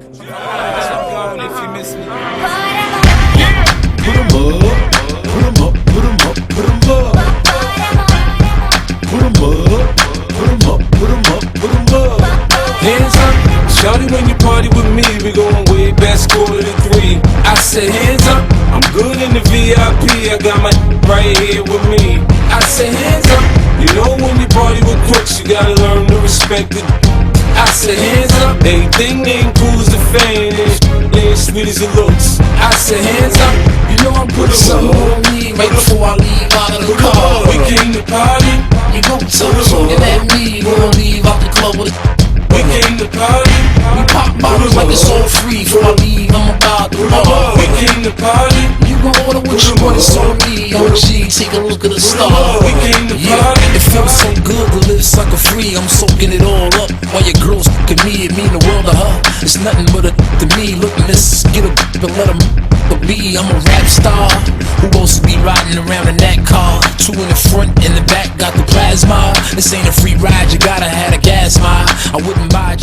I'm gone if you miss me. Put 'em up, put 'em up, put 'em up, put 'em up. Put 'em up, put 'em up, put 'em up, put 'em up. Hands up, shawty, when you party with me, we going way back, quarter to 3. I said hands up, I'm good in the VIP, I got my right here with me. I said hands up, you know when you party with crooks, you gotta learn to respect it. I said hands up, everything ain't cool as the fame, ain't sweet as it looks. I said hands up, you know I'm putting something on me right before I leave out of the car. We came to party, You gon' tell us looking at me, we gon' leave out the club with a we came to party, we pop bottles like it's all free. Before I leave, I'm about to blow. we came to party, You gon' order what you want, it's on me. OG, take a look at the star. we came to Yeah, party. it feels so good to live sucker free. I'm soaking it all up while your girls fucking me. It mean the world to her. It's nothing but a to me. Look, miss, get a and let them be. I'm a rap star who wants to be riding around in that car. 2 in the front, in the back, got the plasma. This ain't a free ride, you gotta have a gas mile. I wouldn't buy